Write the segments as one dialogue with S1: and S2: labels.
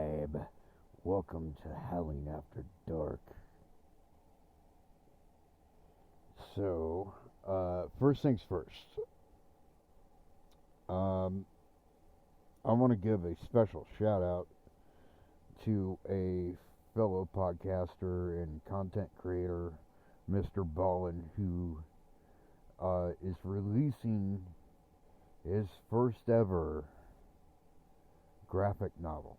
S1: subscribe. Welcome to Howling After Dark. So, first things first. I want to give a special shout out to a fellow podcaster and content creator, Mr. Ballin, who is releasing his first ever graphic novel.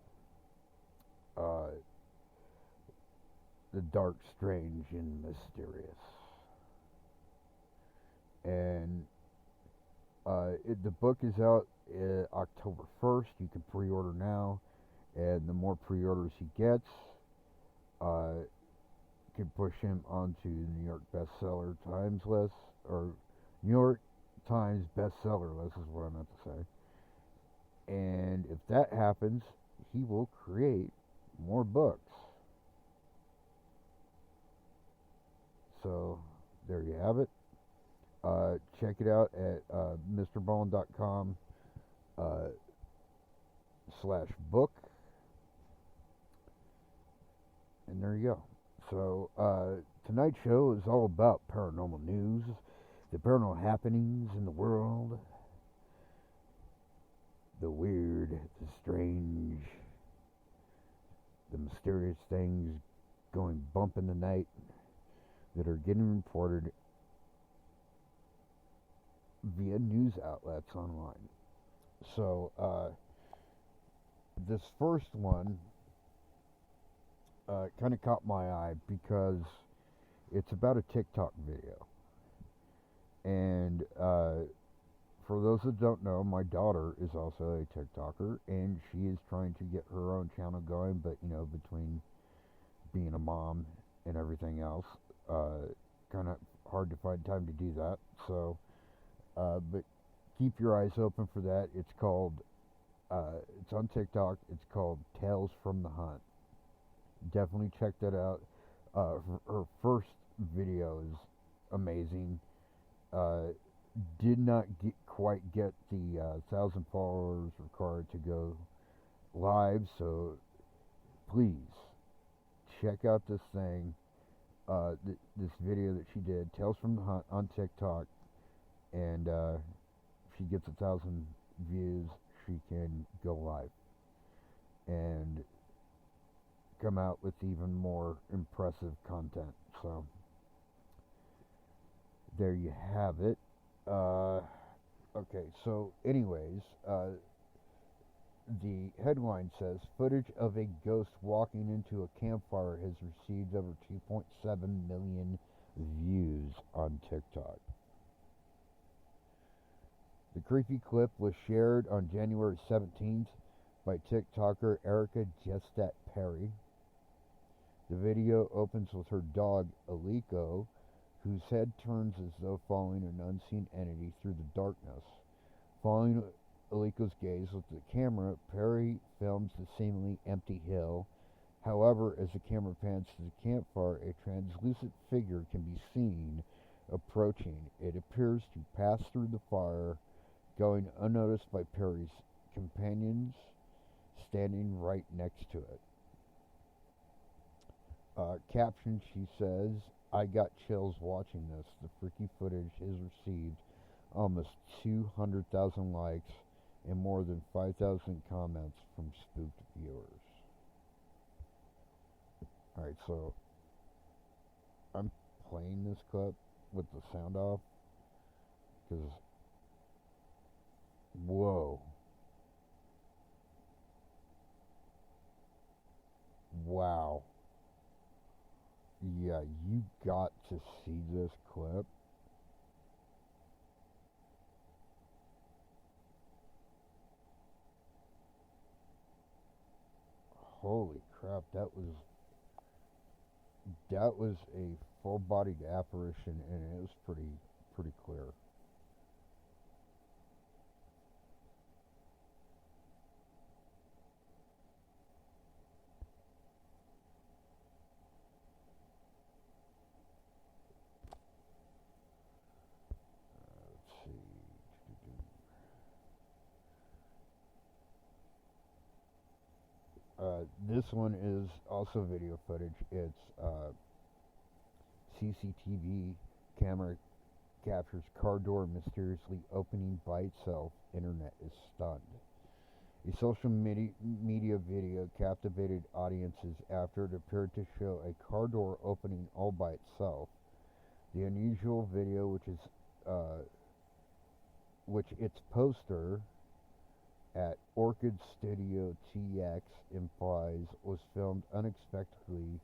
S1: The Dark, Strange, and Mysterious. And the book is out October 1st. You can pre-order now, and the more pre-orders he gets, can push him onto the New York bestseller Times list, or New York Times bestseller list is what I meant to say. And if that happens, he will create more books. So there you have it. Check it out at mrballin.com /book. And there you go. So tonight's show is all about paranormal news, the paranormal happenings in the world, the weird, the strange, the mysterious things going bump in the night that are getting reported via news outlets online. So, this first one kind of caught my eye because it's about a TikTok video. And for those that don't know, my daughter is also a TikToker, and she is trying to get her own channel going, but between being a mom and everything else, kind of hard to find time to do that. So, but keep your eyes open for that. It's called, it's on TikTok. It's called Tales from the Hunt. Definitely check that out. Her first video is amazing. Did not quite get the 1,000 followers required to go live, so please check out this thing, this video that she did, Tales from the Hunt, on TikTok, and if she gets 1,000 views, she can go live and come out with even more impressive content. So there you have it. Okay, so anyways, the headline says, footage of a ghost walking into a campfire has received over 2.7 million views on TikTok. The creepy clip was shared on January 17th by TikToker Erica Jestat Perry. The video opens with her dog, Aliko, whose head turns as though following an unseen entity through the darkness. Following Aliko's gaze with the camera, Perry films the seemingly empty hill. However, as the camera pans to the campfire, a translucent figure can be seen approaching. It appears to pass through the fire, going unnoticed by Perry's companions standing right next to it. Caption, she says, "I got chills watching this. The freaky footage has received almost 200,000 likes and more than 5,000 comments from spooked viewers." Alright, so I'm playing this clip with the sound off because, whoa. Wow. Yeah, you got to see this clip. Holy crap, that was a full-bodied apparition, and it was pretty clear. Let's see. This one is also video footage. It's CCTV camera captures car door mysteriously opening by itself. Internet is stunned. A social media video captivated audiences after it appeared to show a car door opening all by itself. The unusual video, which its poster at Orchid Studio TX implies was filmed unexpectedly,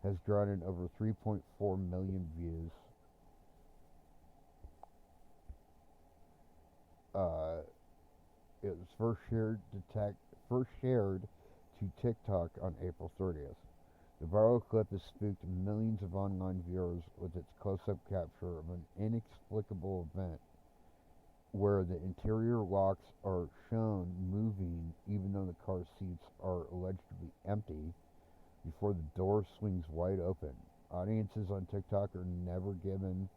S1: has drawn in over 3.4 million views. It was first shared to TikTok on April 30th. The viral clip has spooked millions of online viewers with its close-up capture of an inexplicable event where the interior locks are shown moving even though the car seats are allegedly empty before the door swings wide open. Audiences on TikTok are never given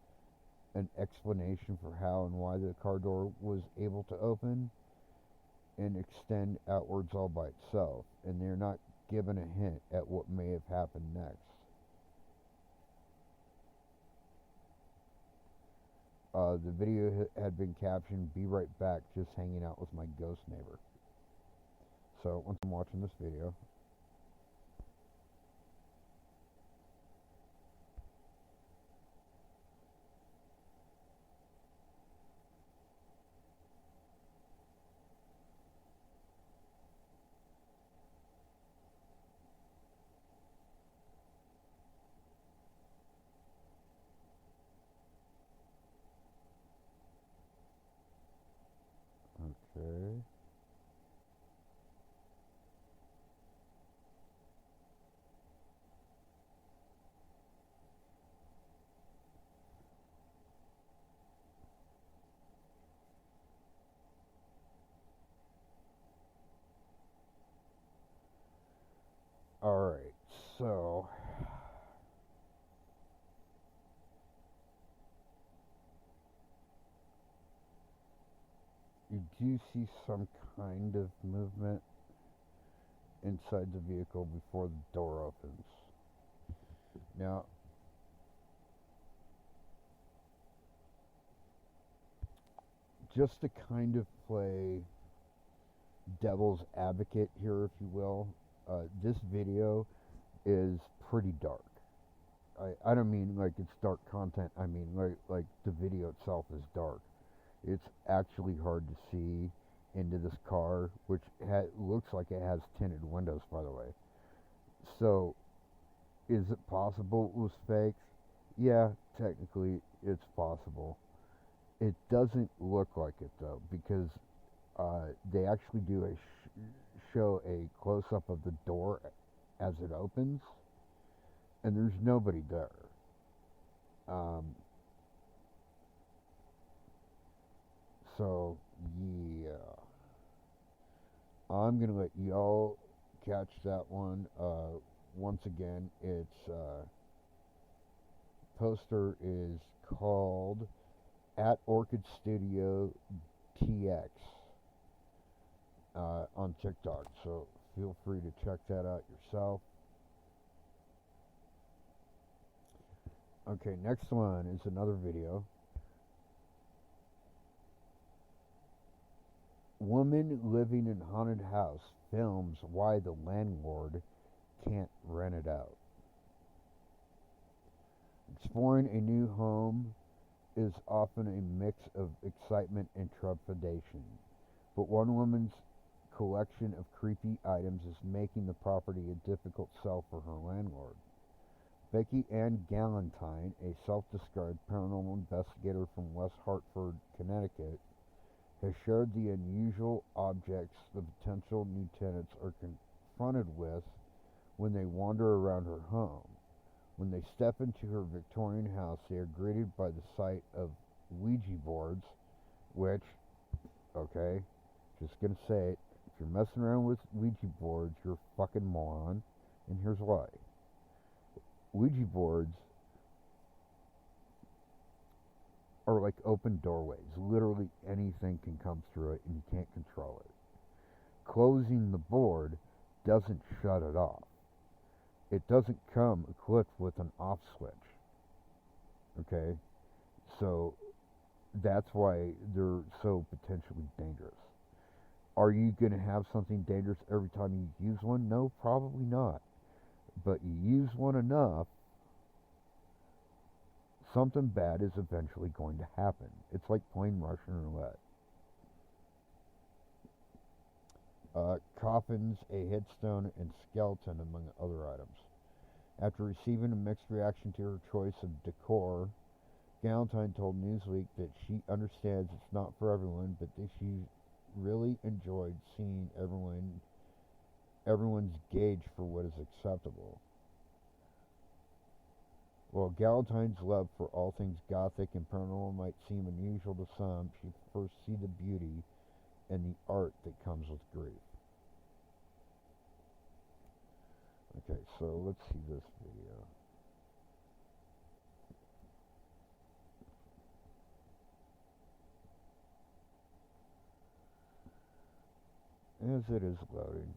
S1: an explanation for how and why the car door was able to open and extend outwards all by itself, and they're not given a hint at what may have happened next. The video had been captioned, "Be right back, just hanging out with my ghost neighbor." So, once I'm watching this video, okay. Alright, so you do see some kind of movement inside the vehicle before the door opens. Now, just to kind of play devil's advocate here, if you will, this video is pretty dark. I don't mean like it's dark content. I mean like the video itself is dark. It's actually hard to see into this car, which looks like it has tinted windows, by the way. So, is it possible it was fake? Yeah, technically it's possible. It doesn't look like it though, because they actually do show a close-up of the door as it opens, and there's nobody there. So, yeah. I'm going to let y'all catch that one. Once again, its poster is called at Orchid Studio TX on TikTok. So, feel free to check that out yourself. Okay, next one is another video. Woman living in haunted house films why the landlord can't rent it out. Exploring a new home is often a mix of excitement and trepidation, but one woman's collection of creepy items is making the property a difficult sell for her landlord. Becky Ann Galantine, a self-described paranormal investigator from West Hartford, Connecticut, has shared the unusual objects the potential new tenants are confronted with when they wander around her home. When they step into her Victorian house, they are greeted by the sight of Ouija boards, which, okay, just gonna say it, if you're messing around with Ouija boards, you're a fucking moron, and here's why. Ouija boards are like open doorways. Literally anything can come through it and you can't control it. Closing the board doesn't shut it off. It doesn't come equipped with an off switch. Okay? So that's why they're so potentially dangerous. Are you going to have something dangerous every time you use one? No, probably not. But you use one enough, something bad is eventually going to happen. It's like playing Russian roulette. Coffins, a headstone, and skeleton, among other items. After receiving a mixed reaction to her choice of decor, Galentine told Newsweek that she understands it's not for everyone, but that she really enjoyed seeing everyone's gauge for what is acceptable. While Galentine's love for all things gothic and paranormal might seem unusual to some, she prefers to see the beauty and the art that comes with grief. Okay, so let's see this video. As it is loading.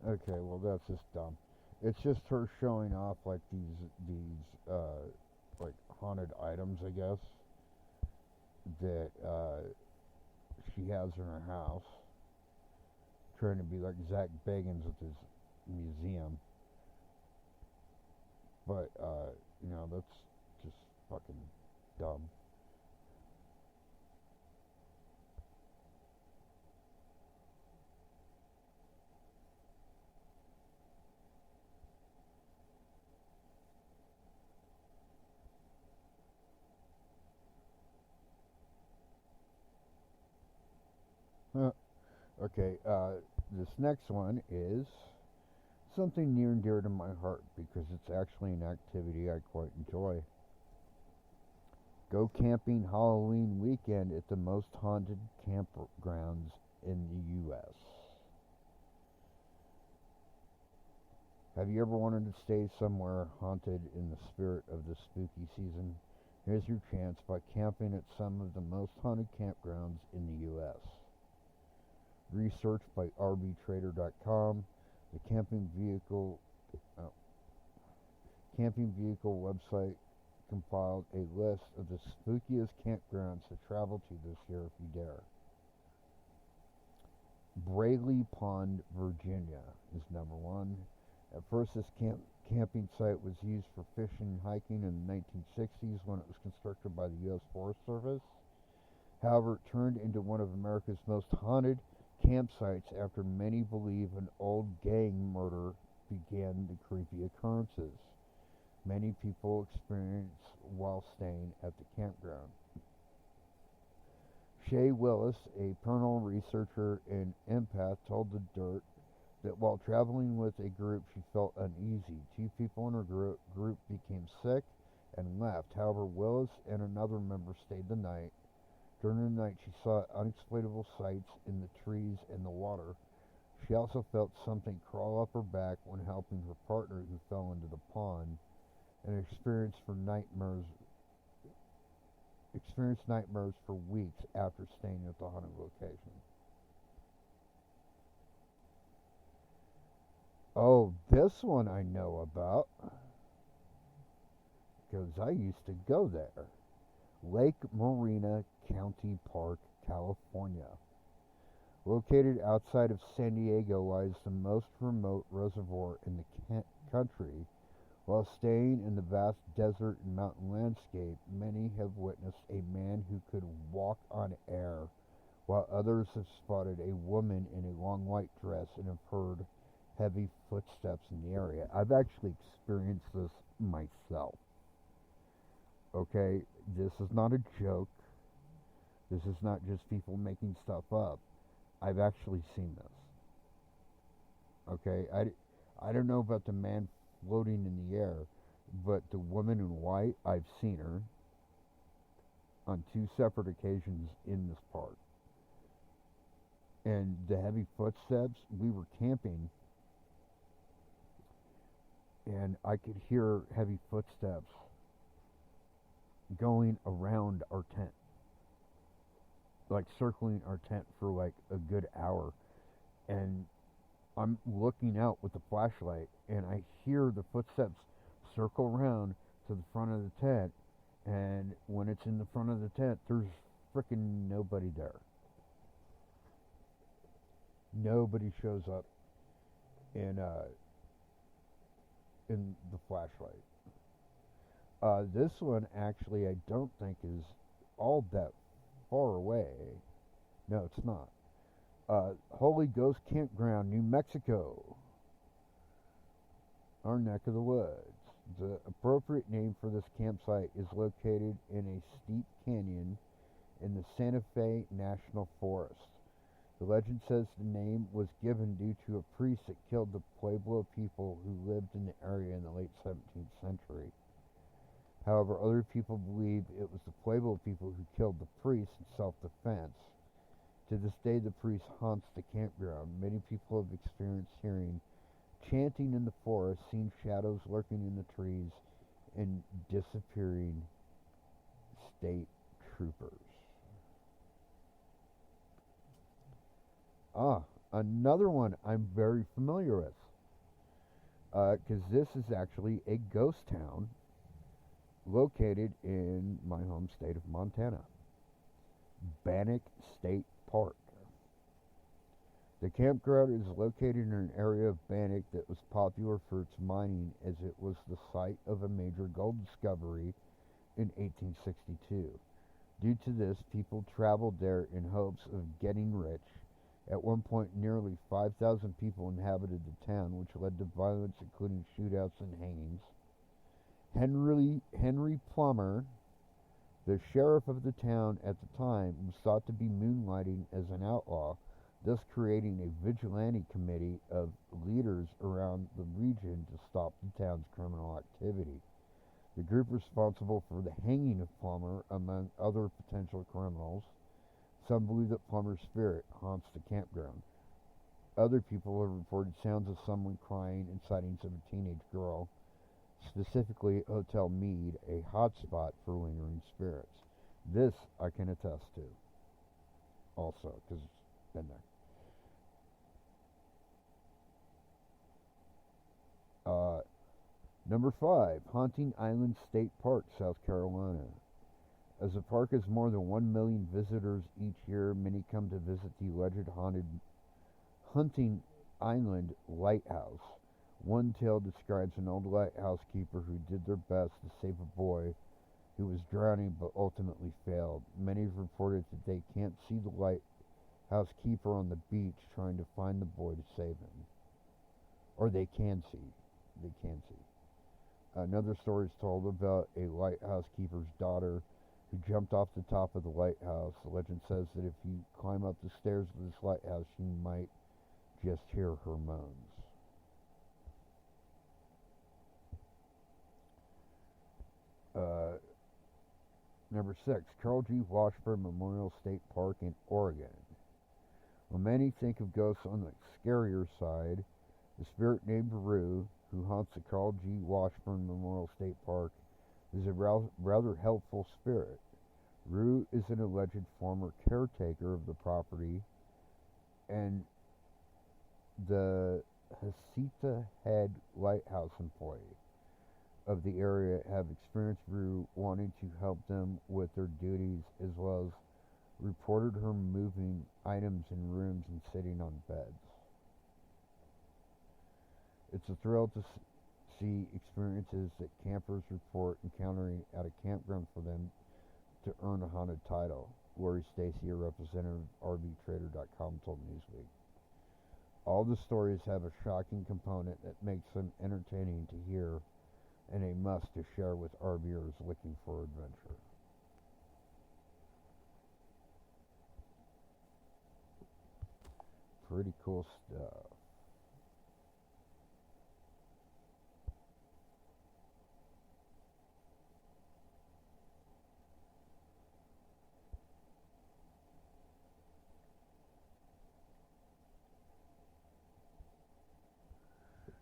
S1: Okay, well that's just dumb. It's just her showing off like these like haunted items, I guess, that she has in her house, trying to be like Zach Bagans with his museum. But that's just fucking dumb. Okay, this next one is something near and dear to my heart because it's actually an activity I quite enjoy. Go camping Halloween weekend at the most haunted campgrounds in the U.S. Have you ever wanted to stay somewhere haunted in the spirit of the spooky season? Here's your chance by camping at some of the most haunted campgrounds in the U.S. Research by rbtrader.com. The camping vehicle website compiled a list of the spookiest campgrounds to travel to this year if you dare. Braley Pond, Virginia is number one. At first, this camping site was used for fishing and hiking in the 1960s when it was constructed by the U.S. Forest Service. However, it turned into one of America's most haunted campsites after many believe an old gang murder began the creepy occurrences many people experience while staying at the campground. Shay Willis, a paranormal researcher and empath, told The Dirt that while traveling with a group she felt uneasy. Two people in her group became sick and left. However, Willis and another member stayed the night. During the night, she saw unexplainable sights in the trees and the water. She also felt something crawl up her back when helping her partner who fell into the pond, and experienced nightmares for weeks after staying at the haunted location. Oh, this one I know about, because I used to go there. Lake Marina County Park, California. Located outside of San Diego lies the most remote reservoir in the country. While staying in the vast desert and mountain landscape, many have witnessed a man who could walk on air, while others have spotted a woman in a long white dress and have heard heavy footsteps in the area. I've actually experienced this myself. Okay, this is not a joke. This is not just people making stuff up. I've actually seen this. Okay, I don't know about the man floating in the air, but the woman in white, I've seen her on two separate occasions in this park. And the heavy footsteps, we were camping, and I could hear heavy footsteps going around our tent, like circling our tent for like a good hour. And I'm looking out with the flashlight, and I hear the footsteps circle around to the front of the tent. And when it's in the front of the tent, there's freaking nobody there. Nobody shows up in the flashlight. This one actually, I don't think is all that far away. No, it's not. Holy Ghost Campground, New Mexico, our neck of the woods. The appropriate name for this campsite is located in a steep canyon in the Santa Fe National Forest. The legend says the name was given due to a priest that killed the Pueblo people who lived in the area in the late 17th century. However, other people believe it was the Pueblo people who killed the priest in self-defense. To this day, the priest haunts the campground. Many people have experienced hearing chanting in the forest, seen shadows lurking in the trees, and disappearing state troopers. Another one I'm very familiar with, because this is actually a ghost town located in my home state of Montana, Bannock State Park. The campground is located in an area of Bannock that was popular for its mining, as it was the site of a major gold discovery in 1862. Due to this, people traveled there in hopes of getting rich. At one point, nearly 5,000 people inhabited the town, which led to violence, including shootouts and hangings. Henry Plummer, the sheriff of the town at the time, was thought to be moonlighting as an outlaw, thus creating a vigilante committee of leaders around the region to stop the town's criminal activity. The group responsible for the hanging of Plummer, among other potential criminals. Some believe that Plummer's spirit haunts the campground. Other people have reported sounds of someone crying and sightings of a teenage girl, specifically Hotel Mead, a hotspot for lingering spirits. This I can attest to also, because it's been there. Number 5, Haunting Island State Park, South Carolina. As the park has more than 1 million visitors each year, many come to visit the alleged haunted Hunting Island Lighthouse. One tale describes an old lighthouse keeper who did their best to save a boy who was drowning but ultimately failed. Many have reported that they can't see the lighthouse keeper on the beach trying to find the boy to save him. Or they can see. They can see. Another story is told about a lighthouse keeper's daughter who jumped off the top of the lighthouse. The legend says that if you climb up the stairs of this lighthouse, you might just hear her moans. Number 6, Carl G. Washburn Memorial State Park in Oregon. When many think of ghosts on the scarier side, the spirit named Rue, who haunts the Carl G. Washburn Memorial State Park, is a rather helpful spirit. Rue is an alleged former caretaker of the property, and the Hasita Head Lighthouse employee of the area have experienced Rue wanting to help them with their duties, as well as reported her moving items in rooms and sitting on beds. It's a thrill to see experiences that campers report encountering at a campground for them to earn a haunted title. Lori Stacy, a representative of RVTrader.com, told Newsweek. All the stories have a shocking component that makes them entertaining to hear, and a must to share with RVers looking for adventure. Pretty cool stuff.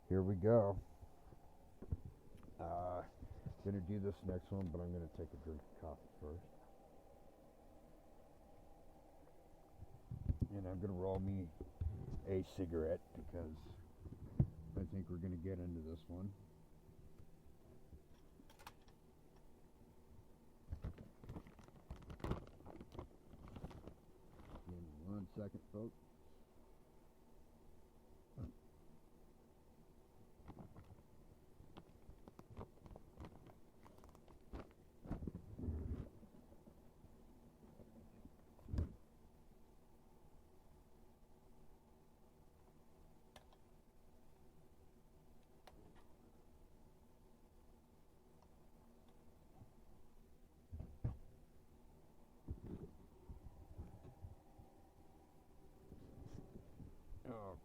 S1: Here we go. Gonna do this next one, but I'm gonna take a drink of coffee first. And I'm gonna roll me a cigarette because I think we're gonna get into this one. Give me 1 second, folks.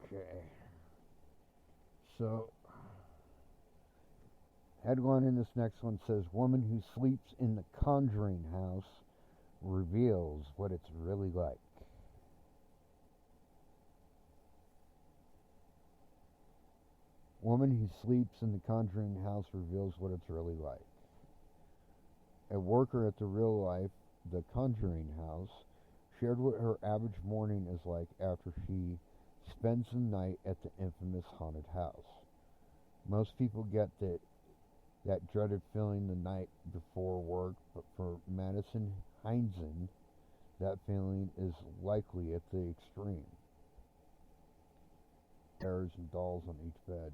S1: Okay. So, headline in this next one says, "Woman who sleeps in the Conjuring house reveals what it's really like." Woman who sleeps in the Conjuring house reveals what it's really like. A worker at the real life, the Conjuring house, shared what her average morning is like after she spends the night at the infamous haunted house. Most people get that dreaded feeling the night before work, but for Madison Heinzen, that feeling is likely at the extreme. Chairs and dolls on each bed.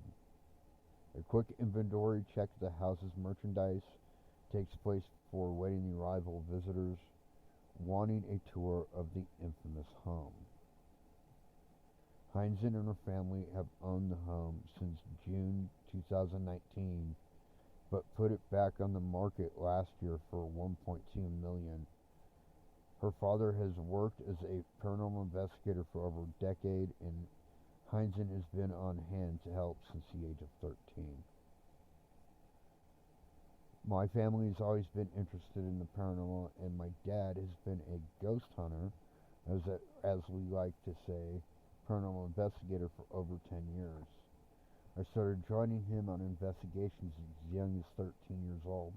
S1: A quick inventory check of the house's merchandise takes place before awaiting the arrival of visitors wanting a tour of the infamous home. Heinzen and her family have owned the home since June 2019, but put it back on the market last year for $1.2 million. Her father has worked as a paranormal investigator for over a decade, and Heinzen has been on hand to help since the age of 13. My family has always been interested in the paranormal, and my dad has been a ghost hunter, as we like to say, paranormal investigator for over 10 years. I started joining him on investigations as young as 13 years old.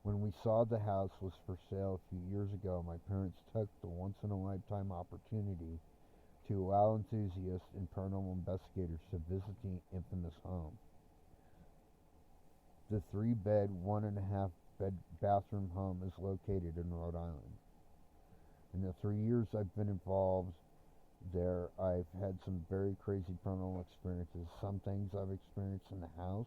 S1: When we saw the house was for sale a few years ago, my parents took the once-in-a-lifetime opportunity to allow enthusiasts and paranormal investigators to visit the infamous home. The 3-bed, 1.5-bed bathroom home is located in Rhode Island. In the 3 years I've been involved there, I've had some very crazy paranormal experiences. Some things I've experienced in the house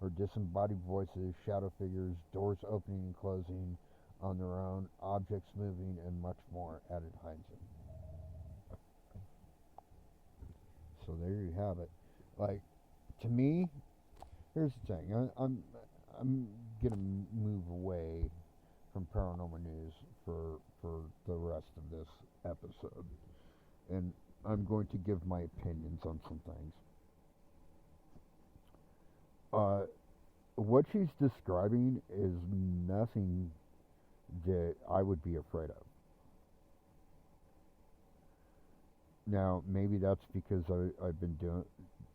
S1: are disembodied voices, shadow figures, doors opening and closing on their own, objects moving, and much more, added Heinzen. So there you have it. Like, to me, here's the thing. I'm gonna move away from paranormal news for the rest of this episode, and I'm going to give my opinions on some things. What she's describing is nothing that I would be afraid of. Now, maybe that's because I've been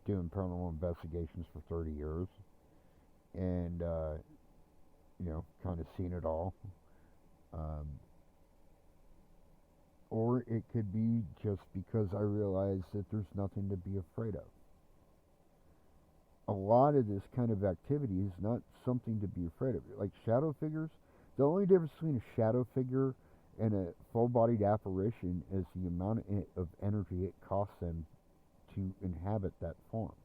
S1: doing paranormal investigations for 30 years, and kind of seen it all. Or it could be just because I realize that there's nothing to be afraid of. A lot of this kind of activity is not something to be afraid of. Like shadow figures, the only difference between a shadow figure and a full-bodied apparition is the amount of energy it costs them to inhabit that form.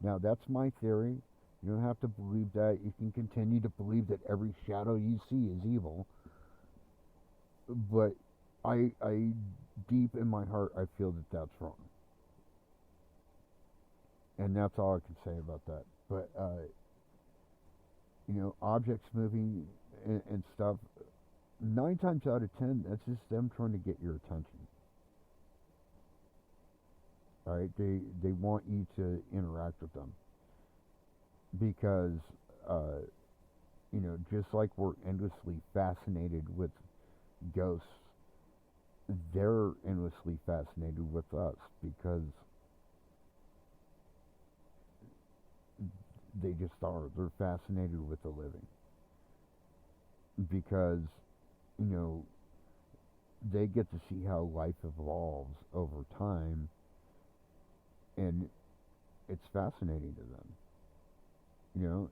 S1: Now, that's my theory. You don't have to believe that. You can continue to believe that every shadow you see is evil. But I deep in my heart, I feel that that's wrong. And that's all I can say about that. But objects moving and stuff. 9 times out of 10, that's just them trying to get your attention. All right, they want you to interact with them because uh, just like we're endlessly fascinated with ghosts, they're endlessly fascinated with us because they just are. They're fascinated with the living because you know they get to see how life evolves over time, and it's fascinating to them.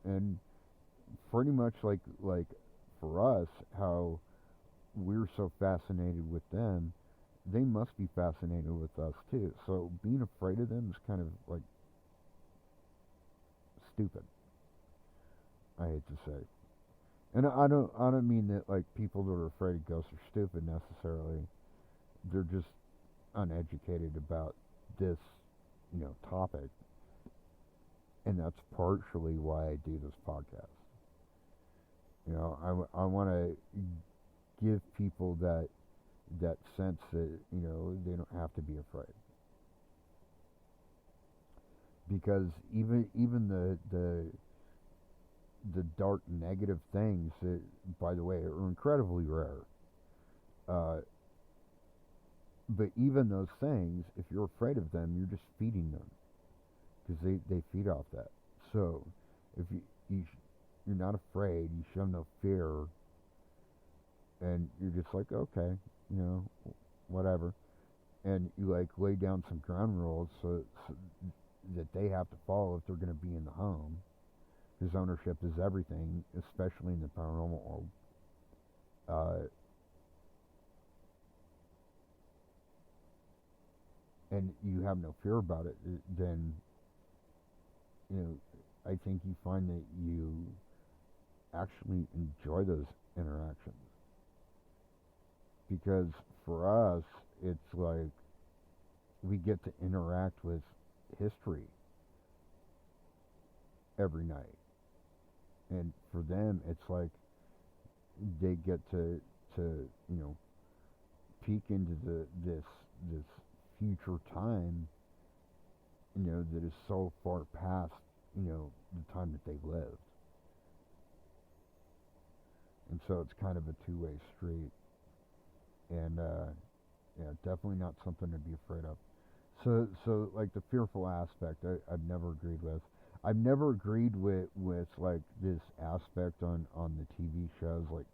S1: And pretty much like for us, how we're so fascinated with them, they must be fascinated with us too. So being afraid of them is kind of like stupid. I hate to say, and I don't mean that like people that are afraid of ghosts are stupid necessarily. They're just uneducated about this, topic, and that's partially why I do this podcast. I want to give people that sense that they don't have to be afraid because even the dark negative things that, by the way, are incredibly rare. Uh, but even those things, if you're afraid of them, you're just feeding them because they feed off that. So if you're not afraid, you show no fear, and you're just like okay, you know, whatever, and you like lay down some ground rules so that they have to follow if they're going to be in the home. Because ownership is everything, especially in the paranormal world. Uh, and you have no fear about it, then you know I think you find that you actually enjoy those interactions because for us it's like we get to interact with history every night, and for them it's like they get to peek into this future time, that is so far past the time that they lived, and so it's kind of a two-way street, and yeah, definitely not something to be afraid of. So like the fearful aspect, I've never agreed with. I've never agreed with like this aspect on the TV shows like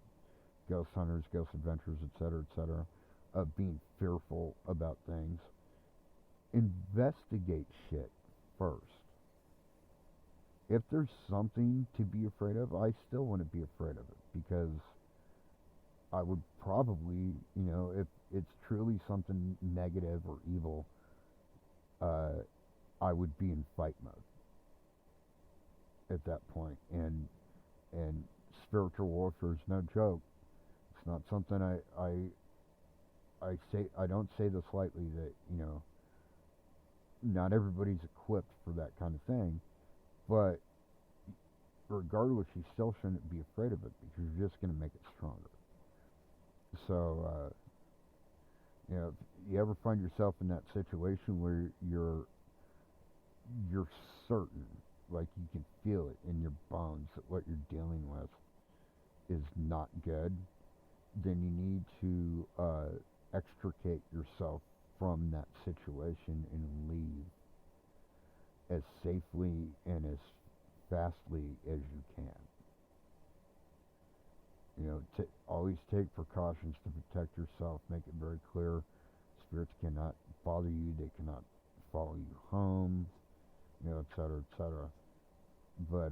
S1: Ghost Hunters, Ghost Adventures, etc., of being fearful about things. Investigate shit first. If there's something to be afraid of, I still wouldn't be afraid of it because I would probably, if it's truly something negative or evil, uh, I would be in fight mode at that point. And spiritual warfare is no joke. It's not something I say. I don't say this lightly. That not everybody's equipped for that kind of thing, but regardless, you still shouldn't be afraid of it because you're just going to make it stronger. So, if you ever find yourself in that situation where you're certain, like you can feel it in your bones that what you're dealing with is not good, then you need to extricate yourself from that situation and leave as safely and as fastly as you can. Always take precautions to protect yourself. Make it very clear. Spirits cannot bother you. They cannot follow you home, et cetera, et cetera. But,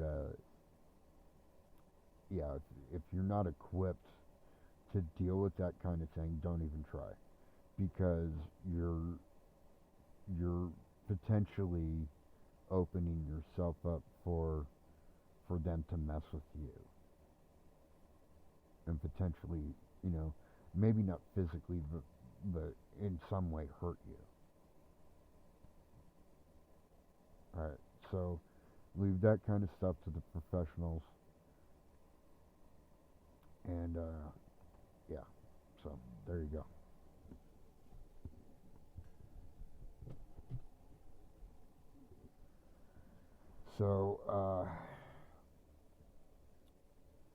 S1: yeah, if you're not equipped to deal with that kind of thing, don't even try. Because you're potentially opening yourself up for them to mess with you. And potentially, maybe not physically, but in some way hurt you. Alright. So leave that kind of stuff to the professionals. And yeah, so there you go. So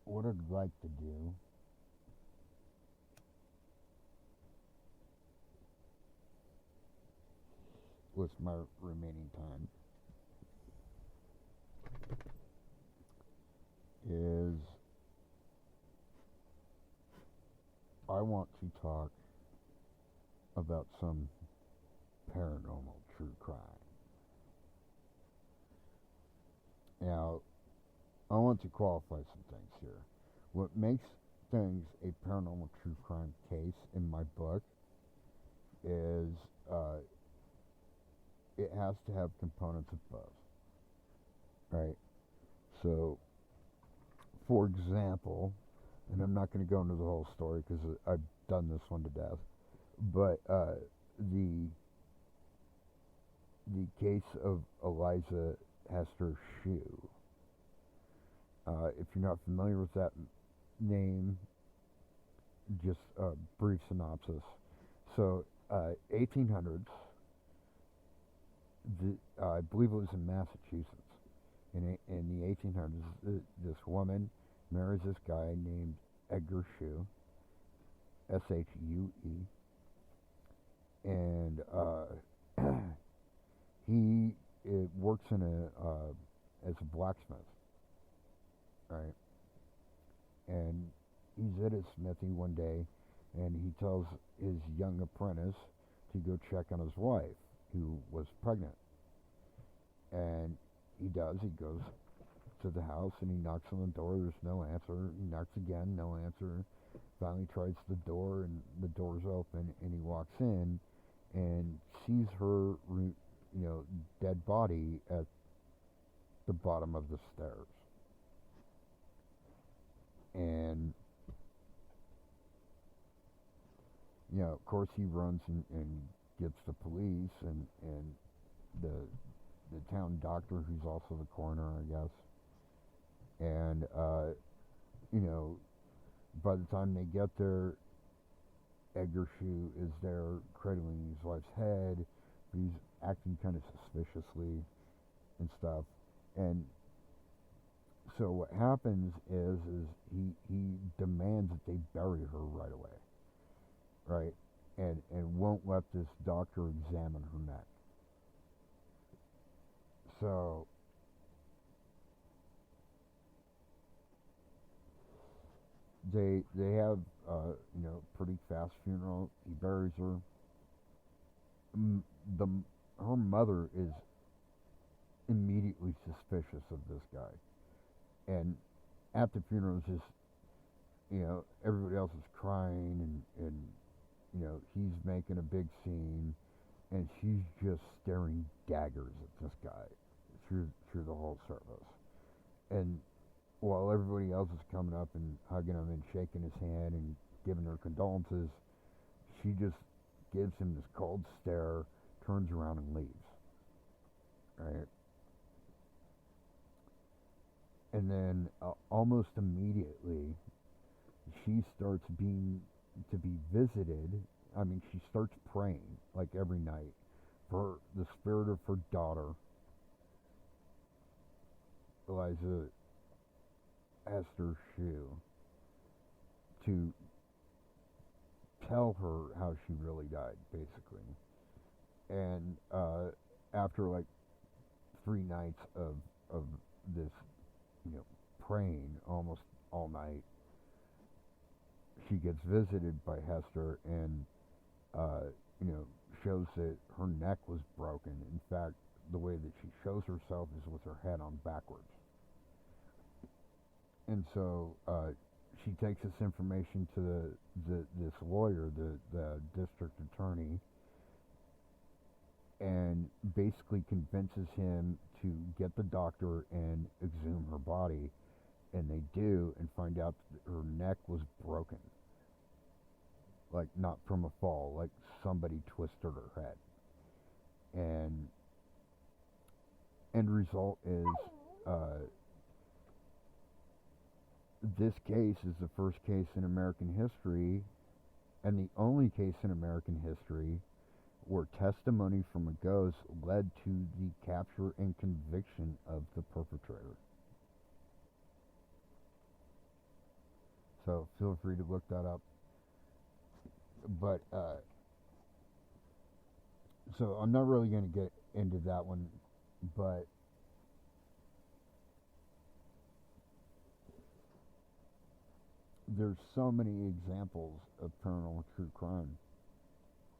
S1: what I'd like to do with my remaining time is I want to talk about some paranormal true crime. Now, I want to qualify some things here. What makes things a paranormal true crime case in my book is uh, it has to have components of both, right? So, for example, and I'm not going to go into the whole story because I've done this one to death, but the the case of Eliza Hester Shue. If you're not familiar with that name, just a brief synopsis. So, 1800s, I believe it was in Massachusetts. In the 1800s, this woman marries this guy named Edgar Shue, Shue, and he works in as a blacksmith, right? And he's at his smithy one day, and he tells his young apprentice to go check on his wife, who was pregnant. And he does. He goes to the house and he knocks on the door. There's no answer. He knocks again, no answer. Finally tries the door, and the door's open, and he walks in and sees her, dead body at the bottom of the stairs. And of course, he runs and gets the police and the town doctor, who's also the coroner, I guess. And you know, by the time they get there, Edgar Shue is there cradling his wife's head, but he's acting kind of suspiciously and stuff. And so what happens is he demands that they bury her right away, right? And won't let this doctor examine her neck. So they have pretty fast funeral. He buries her. M- the Her mother is immediately suspicious of this guy, and at the funeral is just everybody else is crying and he's making a big scene, and she's just staring daggers at this guy through the whole service. And while everybody else is coming up and hugging him and shaking his hand and giving her condolences, she just gives him this cold stare, turns around and leaves. Right? And then almost immediately, she starts to be visited. I mean, she starts praying like every night for the spirit of her daughter, Eliza Hester Shue, to tell her how she really died, basically. And after like 3 nights of this, praying almost all night, she gets visited by Hester and shows that her neck was broken. In fact, the way that she shows herself is with her head on backwards. And so she takes this information to this lawyer, the district attorney, and basically convinces him to get the doctor and exhume her body. And they do, and find out that her neck was broken. Like, not from a fall, like somebody twisted her head. And End result is uh, this case is the first case in American history and the only case in American history where testimony from a ghost led to the capture and conviction of the perpetrator. So feel free to look that up. But so I'm not really going to get into that one, but there's so many examples of paranormal true crime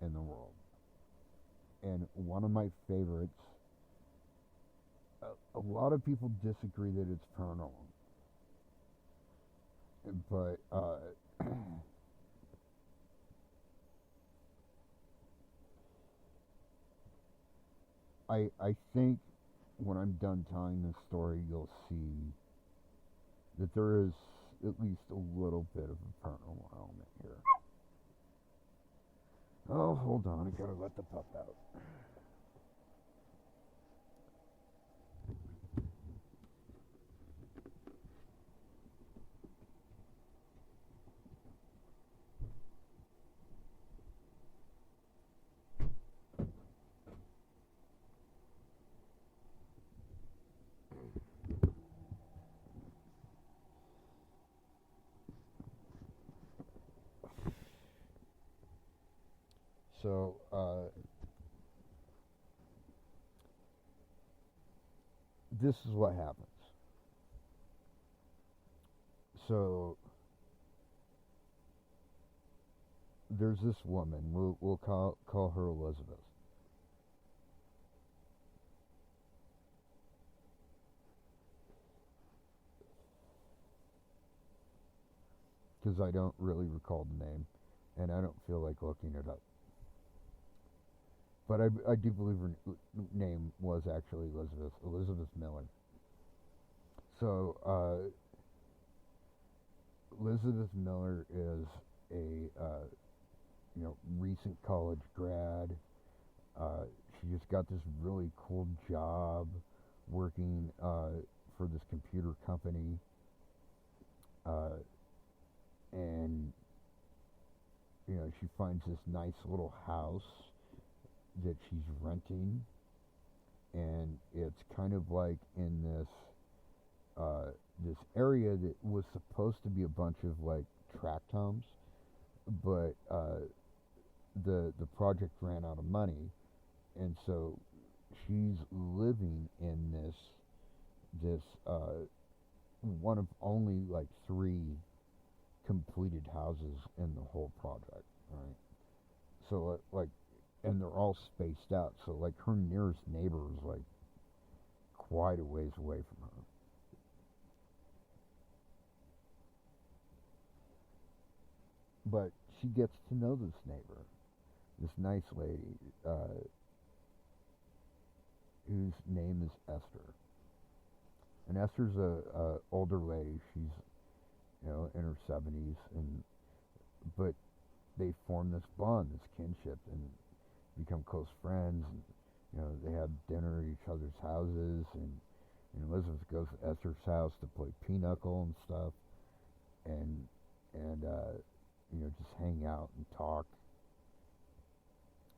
S1: in the world. And one of my favorites, a lot of people disagree that it's paranormal, but I think when I'm done telling this story, you'll see that there is at least a little bit of a paranormal element here. Oh, hold on, I gotta let the pup out. So, this is what happens. So, there's this woman. We'll call her Elizabeth. Because I don't really recall the name, and I don't feel like looking it up. But I do believe her name was actually Elizabeth Miller. So, Elizabeth Miller is a recent college grad. She just got this really cool job working for this computer company, uh, and she finds this nice little house that she's renting, and it's kind of like in this area that was supposed to be a bunch of like tract homes, but the project ran out of money, and so she's living in this one of only like three completed houses in the whole project, right? So like, and they're all spaced out. So like her nearest neighbor is like quite a ways away from her. But she gets to know this neighbor, this nice lady, whose name is Esther. And Esther's a older lady. She's in her 70s, and but they form this bond, this kinship, and become close friends. And they have dinner at each other's houses, and Elizabeth goes to Esther's house to play pinochle and stuff, and just hang out and talk,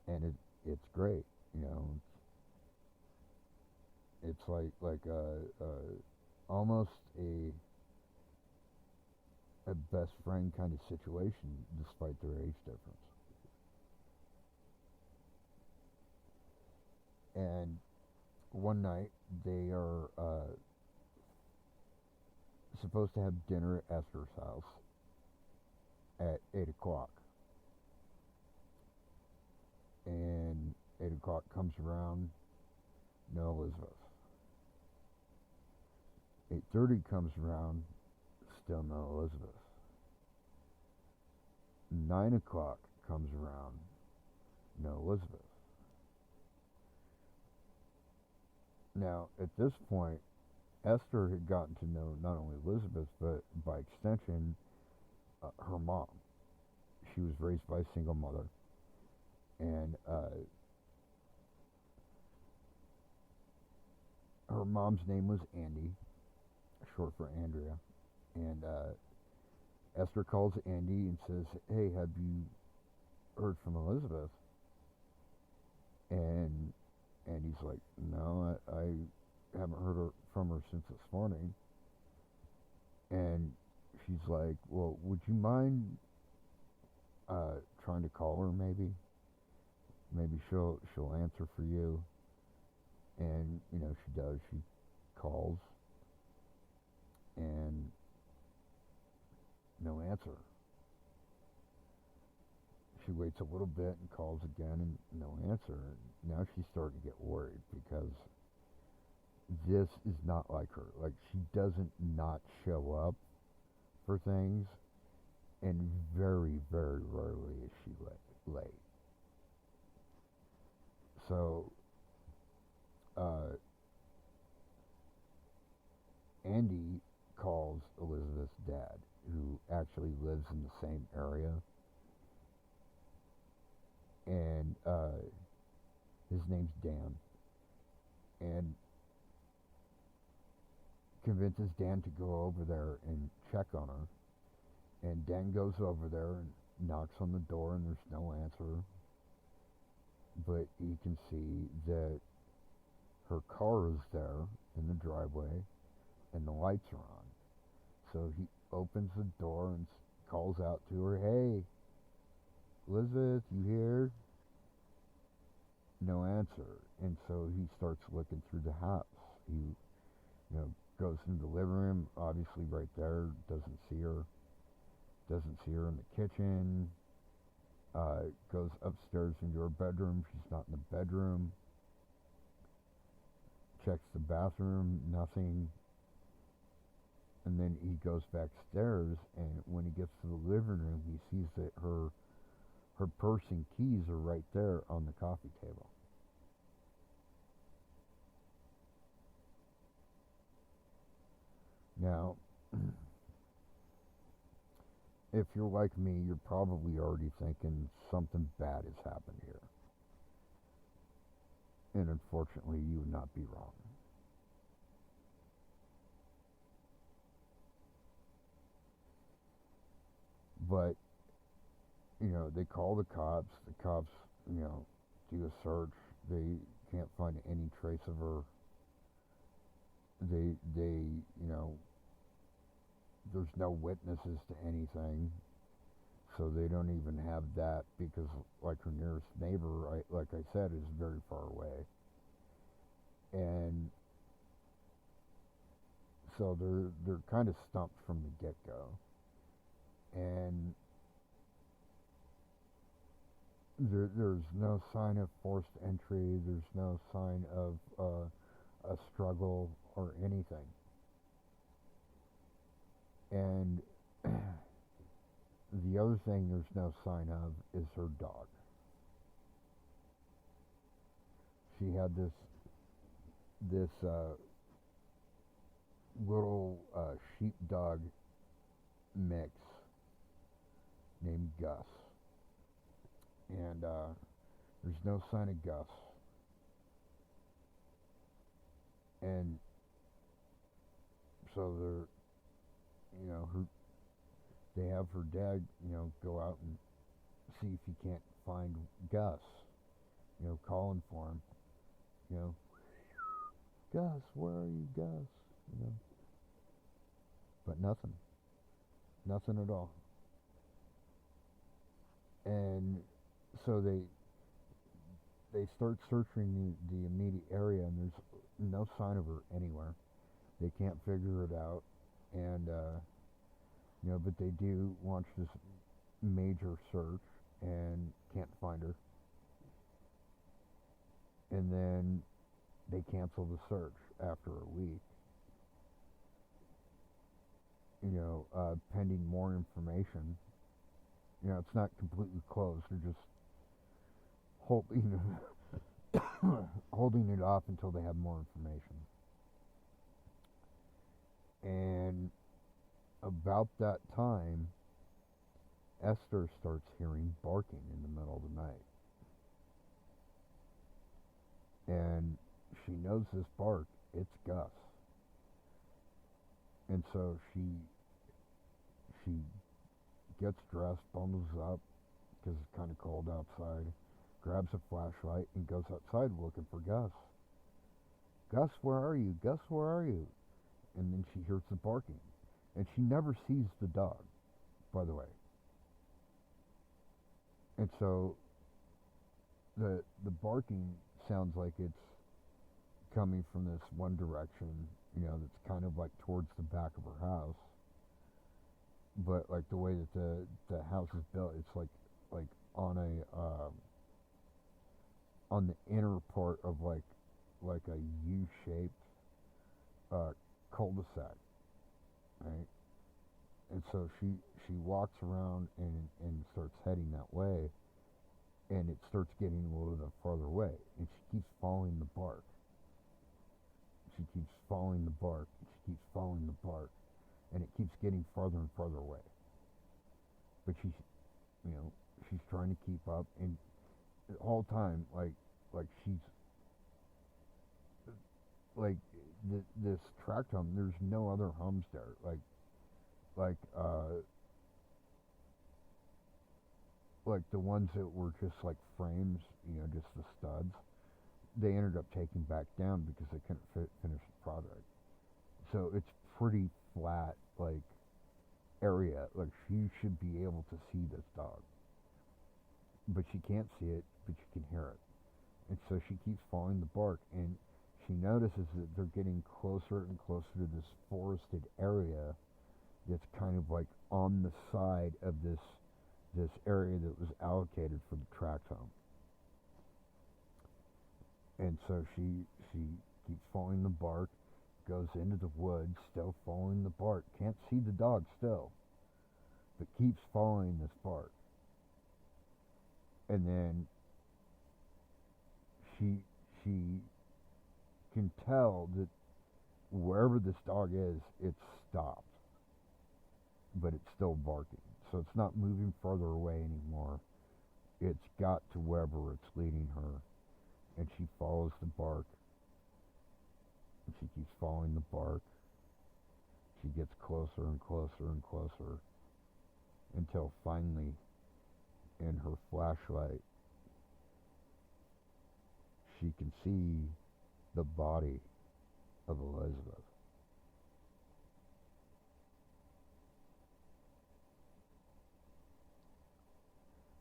S1: and it's great. It's like almost a best friend kind of situation, despite their age difference. And one night they are supposed to have dinner at Esther's house at 8 o'clock, and 8 o'clock comes around, no Elizabeth. 8:30 comes around, still no Elizabeth. 9 o'clock comes around, no Elizabeth. Now, at this point, Esther had gotten to know not only Elizabeth, but by extension, her mom. She was raised by a single mother, and her mom's name was Andy, short for Andrea, and Esther calls Andy and says, "Hey, have you heard from Elizabeth?" And Andy's like, "No, I haven't heard from her since this morning." And she's like, "Well, would you mind trying to call her? Maybe she'll answer for you." And she does. She calls, and no answer. She waits a little bit and calls again, and no answer. Now she's starting to get worried because this is not like her. Like, she doesn't not show up for things, and very, very rarely is she late. So, Andy calls Elizabeth's dad, who actually lives in the same area, and his name's Dan, and convinces Dan to go over there and check on her. And Dan goes over there and knocks on the door, and there's no answer. But he can see that her car is there in the driveway, and the lights are on. So he opens the door and calls out to her, "Hey, Elizabeth, you here?" No answer. And so he starts looking through the house. He, goes into the living room, obviously right there, doesn't see her. Doesn't see her in the kitchen. Goes upstairs into her bedroom. She's not in the bedroom. Checks the bathroom, nothing. And then he goes backstairs, and when he gets to the living room, he sees that her purse and keys are right there on the coffee table. Now, if you're like me, you're probably already thinking something bad has happened here. And unfortunately, you would not be wrong. But, they call the cops. The cops, do a search. They can't find any trace of her. There's no witnesses to anything. So they don't even have that because, like, her nearest neighbor, like I said, is very far away. And so they're kind of stumped from the get-go. And there's no sign of forced entry. There's no sign of a struggle or anything. And the other thing there's no sign of is her dog. She had this little sheepdog mix named Gus, and there's no sign of Gus. And so they have her dad, go out and see if he can't find Gus, calling for him, you know, "Gus, where are you, Gus?" But nothing at all. And so they start searching the immediate area, and there's no sign of her anywhere. They can't figure it out, and but they do launch this major search and can't find her. And then they cancel the search after a week. Pending more information. It's not completely closed. They're just holding holding it off until they have more information. And about that time, Esther starts hearing barking in the middle of the night. And she knows this bark it's Gus. And so she gets dressed, bundles up because it's kind of cold outside, grabs a flashlight, and goes outside looking for Gus. Gus, where are you? Gus, where are you? And then she hears the barking. And she never sees the dog, by the way. And so the barking sounds like it's coming from this one direction, that's kind of like towards the back of her house. But like the way that the house is built, it's like on on the inner part of like a U-shaped cul-de-sac, right? And so she walks around and starts heading that way, and it starts getting a little bit farther away, and she keeps following the bark. She keeps following the bark. She keeps following the bark, and it keeps getting farther and farther away. But she's trying to keep up, and the whole time, like she's like this tract hum. There's no other hums there. Like like the ones that were just like frames, just the studs. They ended up taking back down because they couldn't finish the project. So it's pretty flat, like area. Like she should be able to see this dog, but she can't see it, but she can hear it. And so she keeps following the bark, and she notices that they're getting closer and closer to this forested area that's kind of like on the side of this area that was allocated for the tract home. And so she keeps following the bark, goes into the woods, still following the bark. Can't see the dog still, but keeps following this bark. And then she can tell that wherever this dog is, it's stopped, but it's still barking. So it's not moving further away anymore. It's got to wherever it's leading her, and she follows the bark, and she keeps following the bark. She gets closer and closer and closer until finally, in her flashlight, she can see the body of Elizabeth.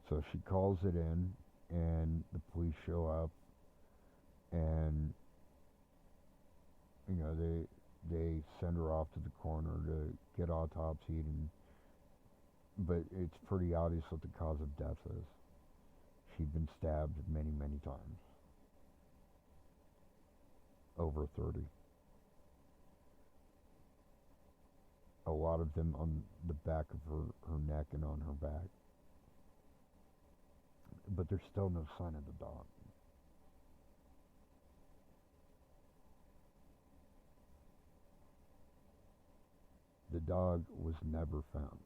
S1: So she calls it in, and the police show up, and they send her off to the coroner to get autopsied, but it's pretty obvious what the cause of death is. She'd been stabbed many, many times. Over 30. A lot of them on the back of her neck and on her back. But there's still no sign of the dog. The dog was never found.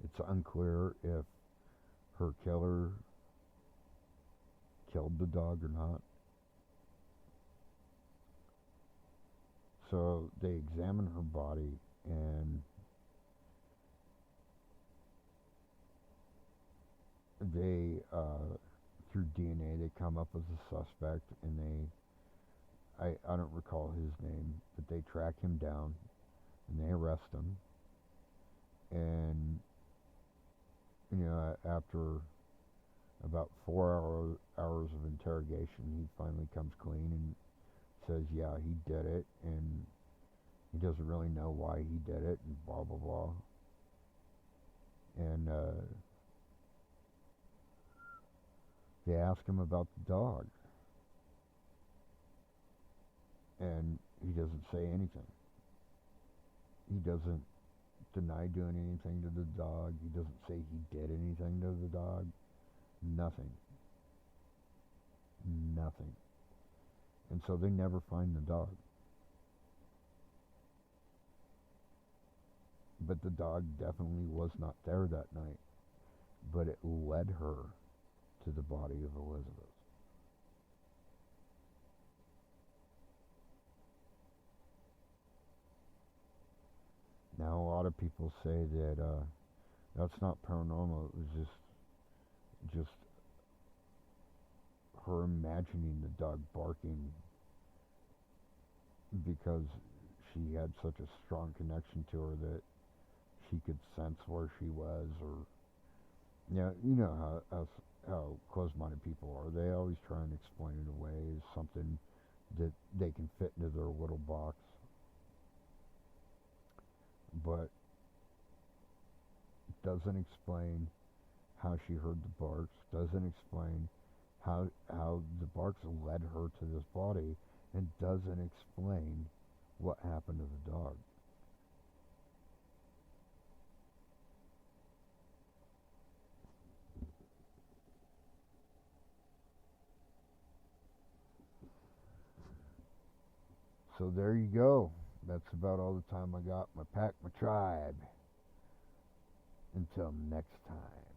S1: It's unclear if her killer killed the dog or not. So they examine her body, and they, through DNA, they come up with a suspect, and I don't recall his name, but they track him down, and they arrest him, and, after about 4 hours of interrogation, he finally comes clean and says, yeah, he did it, and he doesn't really know why he did it, and blah, blah, blah. And they ask him about the dog, and he doesn't say anything. He doesn't deny doing anything to the dog. He doesn't say he did anything to the dog. Nothing. Nothing. And so they never find the dog. But the dog definitely was not there that night. But it led her to the body of Elizabeth. Now, a lot of people say that that's not paranormal. It was just her imagining the dog barking because she had such a strong connection to her that she could sense where she was, or yeah, you know how closed-minded people are. They always try and explain it away as something that they can fit into their little box, but it doesn't explain how she heard the barks. Doesn't explain how the barks led her to this body, and doesn't explain what happened to the dog. So there you go. That's about all the time I got. My pack, my tribe. Until next time.